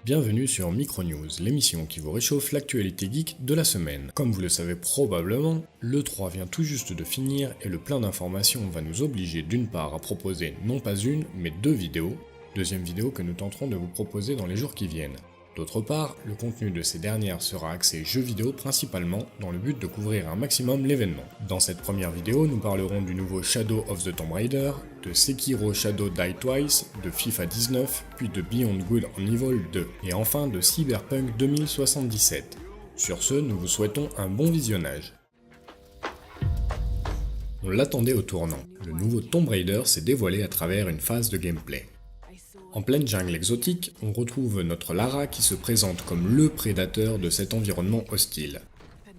Bienvenue sur Micronews, l'émission qui vous réchauffe l'actualité geek de la semaine. Comme vous le savez probablement, l'E3 vient tout juste de finir et le plein d'informations va nous obliger d'une part à proposer non pas une, mais deux vidéos, deuxième vidéo que nous tenterons de vous proposer dans les jours qui viennent. D'autre part, le contenu de ces dernières sera axé jeux vidéo principalement dans le but de couvrir un maximum l'événement. Dans cette première vidéo, nous parlerons du nouveau Shadow of the Tomb Raider, de Sekiro Shadow Die Twice, de FIFA 19, puis de Beyond Good and Evil 2, et enfin de Cyberpunk 2077. Sur ce, nous vous souhaitons un bon visionnage. On l'attendait au tournant, le nouveau Tomb Raider s'est dévoilé à travers une phase de gameplay. En pleine jungle exotique, on retrouve notre Lara qui se présente comme le prédateur de cet environnement hostile.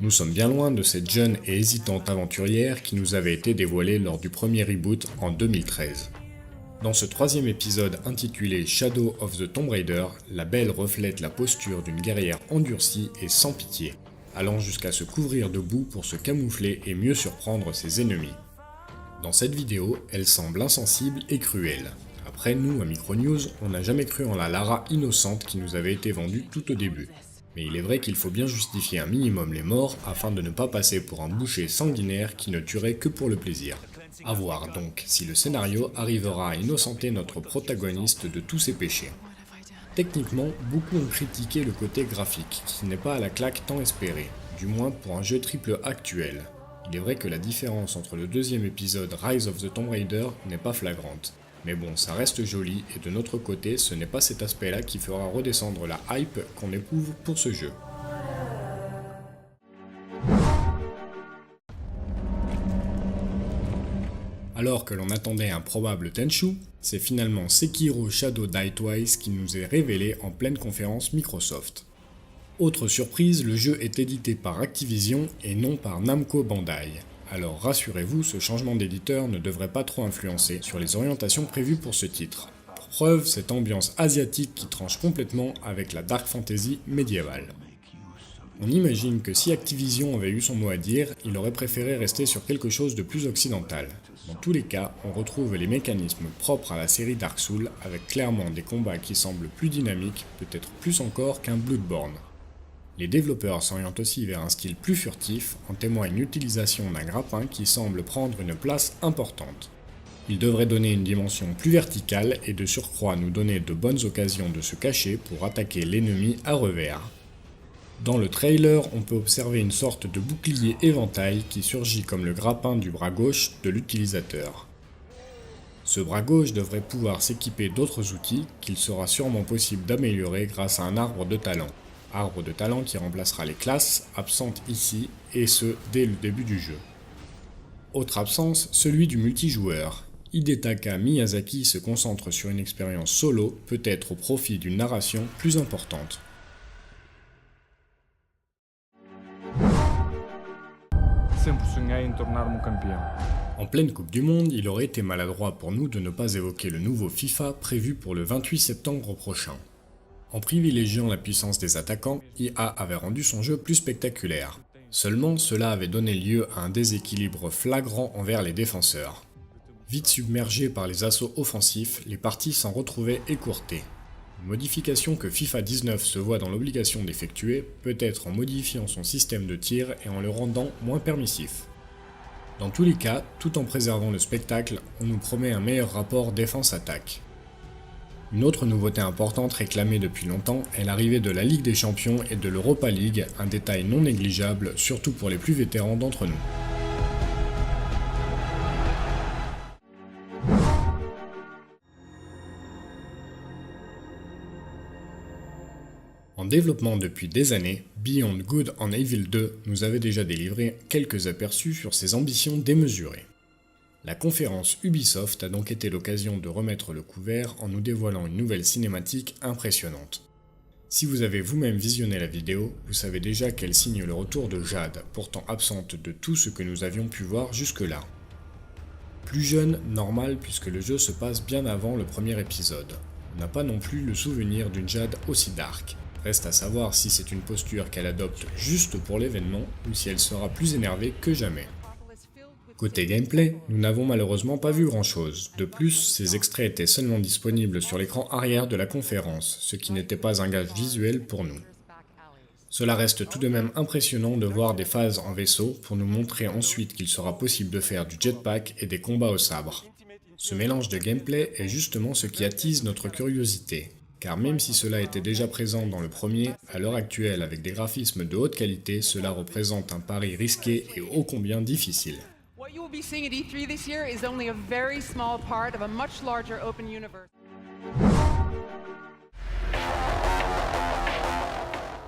Nous sommes bien loin de cette jeune et hésitante aventurière qui nous avait été dévoilée lors du premier reboot en 2013. Dans ce troisième épisode intitulé Shadow of the Tomb Raider, la belle reflète la posture d'une guerrière endurcie et sans pitié, allant jusqu'à se couvrir de boue pour se camoufler et mieux surprendre ses ennemis. Dans cette vidéo, elle semble insensible et cruelle. Après, nous, à Micronews, on n'a jamais cru en la Lara innocente qui nous avait été vendue tout au début. Mais il est vrai qu'il faut bien justifier un minimum les morts afin de ne pas passer pour un boucher sanguinaire qui ne tuerait que pour le plaisir. A voir donc si le scénario arrivera à innocenter notre protagoniste de tous ses péchés. Techniquement, beaucoup ont critiqué le côté graphique, qui n'est pas à la claque tant espérée, du moins pour un jeu AAA actuel. Il est vrai que la différence entre le deuxième épisode Rise of the Tomb Raider n'est pas flagrante. Mais bon, ça reste joli et de notre côté, ce n'est pas cet aspect-là qui fera redescendre la hype qu'on éprouve pour ce jeu. Alors que l'on attendait un probable Tenchu, c'est finalement Sekiro Shadow Die Twice qui nous est révélé en pleine conférence Microsoft. Autre surprise, le jeu est édité par Activision et non par Namco Bandai. Alors rassurez-vous, ce changement d'éditeur ne devrait pas trop influencer sur les orientations prévues pour ce titre. Pour preuve, cette ambiance asiatique qui tranche complètement avec la dark fantasy médiévale. On imagine que si Activision avait eu son mot à dire, il aurait préféré rester sur quelque chose de plus occidental. Dans tous les cas, on retrouve les mécanismes propres à la série Dark Souls, avec clairement des combats qui semblent plus dynamiques, peut-être plus encore qu'un Bloodborne. Les développeurs s'orientent aussi vers un style plus furtif, en témoigne l'utilisation d'un grappin qui semble prendre une place importante. Il devrait donner une dimension plus verticale et de surcroît nous donner de bonnes occasions de se cacher pour attaquer l'ennemi à revers. Dans le trailer, on peut observer une sorte de bouclier éventail qui surgit comme le grappin du bras gauche de l'utilisateur. Ce bras gauche devrait pouvoir s'équiper d'autres outils qu'il sera sûrement possible d'améliorer grâce à un arbre de talent. Arbre de talent qui remplacera les classes, absentes ici, et ce, dès le début du jeu. Autre absence, celui du multijoueur. Hidetaka Miyazaki se concentre sur une expérience solo, peut-être au profit d'une narration plus importante. En pleine Coupe du Monde, il aurait été maladroit pour nous de ne pas évoquer le nouveau FIFA prévu pour le 28 septembre prochain. En privilégiant la puissance des attaquants, IA avait rendu son jeu plus spectaculaire. Seulement, cela avait donné lieu à un déséquilibre flagrant envers les défenseurs. Vite submergés par les assauts offensifs, les parties s'en retrouvaient écourtées. Une modification que FIFA 19 se voit dans l'obligation d'effectuer, peut-être en modifiant son système de tir et en le rendant moins permissif. Dans tous les cas, tout en préservant le spectacle, on nous promet un meilleur rapport défense-attaque. Une autre nouveauté importante réclamée depuis longtemps est l'arrivée de la Ligue des Champions et de l'Europa League, un détail non négligeable, surtout pour les plus vétérans d'entre nous. En développement depuis des années, Beyond Good and Evil 2 nous avait déjà délivré quelques aperçus sur ses ambitions démesurées. La conférence Ubisoft a donc été l'occasion de remettre le couvert en nous dévoilant une nouvelle cinématique impressionnante. Si vous avez vous-même visionné la vidéo, vous savez déjà qu'elle signe le retour de Jade, pourtant absente de tout ce que nous avions pu voir jusque-là. Plus jeune, normal puisque le jeu se passe bien avant le premier épisode. On n'a pas non plus le souvenir d'une Jade aussi dark. Reste à savoir si c'est une posture qu'elle adopte juste pour l'événement ou si elle sera plus énervée que jamais. Côté gameplay, nous n'avons malheureusement pas vu grand chose. De plus, ces extraits étaient seulement disponibles sur l'écran arrière de la conférence, ce qui n'était pas un gage visuel pour nous. Cela reste tout de même impressionnant de voir des phases en vaisseau pour nous montrer ensuite qu'il sera possible de faire du jetpack et des combats au sabre. Ce mélange de gameplay est justement ce qui attise notre curiosité, car même si cela était déjà présent dans le premier, à l'heure actuelle avec des graphismes de haute qualité, cela représente un pari risqué et ô combien difficile. What you will be seeing at E3 this year is only a very small part of a much larger open universe.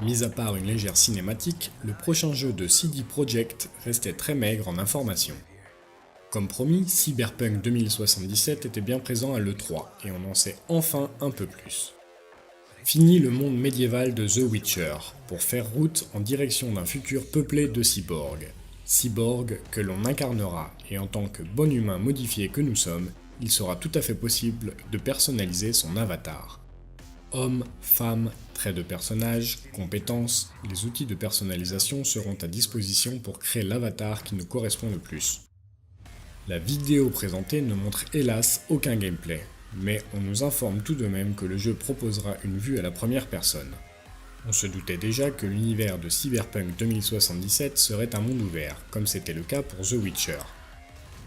Mis à part une légère cinématique, le prochain jeu de CD Projekt restait très maigre en informations. Comme promis, Cyberpunk 2077 était bien présent à l'E3, et on en sait enfin un peu plus. Fini le monde médiéval de The Witcher, pour faire route en direction d'un futur peuplé de cyborgs. Cyborgs que l'on incarnera, et en tant que bon humain modifié que nous sommes, il sera tout à fait possible de personnaliser son avatar. Hommes, femmes, traits de personnage, compétences, les outils de personnalisation seront à disposition pour créer l'avatar qui nous correspond le plus. La vidéo présentée ne montre hélas aucun gameplay, mais on nous informe tout de même que le jeu proposera une vue à la première personne. On se doutait déjà que l'univers de Cyberpunk 2077 serait un monde ouvert, comme c'était le cas pour The Witcher.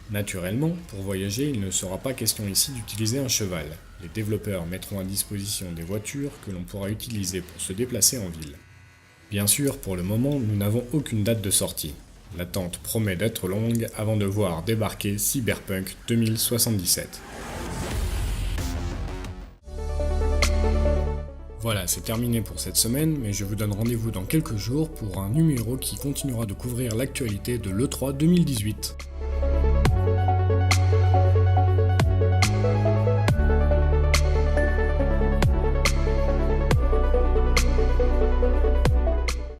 Naturellement, pour voyager, il ne sera pas question ici d'utiliser un cheval. Les développeurs mettront à disposition des voitures que l'on pourra utiliser pour se déplacer en ville. Bien sûr, pour le moment, nous n'avons aucune date de sortie. L'attente promet d'être longue avant de voir débarquer Cyberpunk 2077. Voilà, c'est terminé pour cette semaine, mais je vous donne rendez-vous dans quelques jours pour un numéro qui continuera de couvrir l'actualité de l'E3 2018.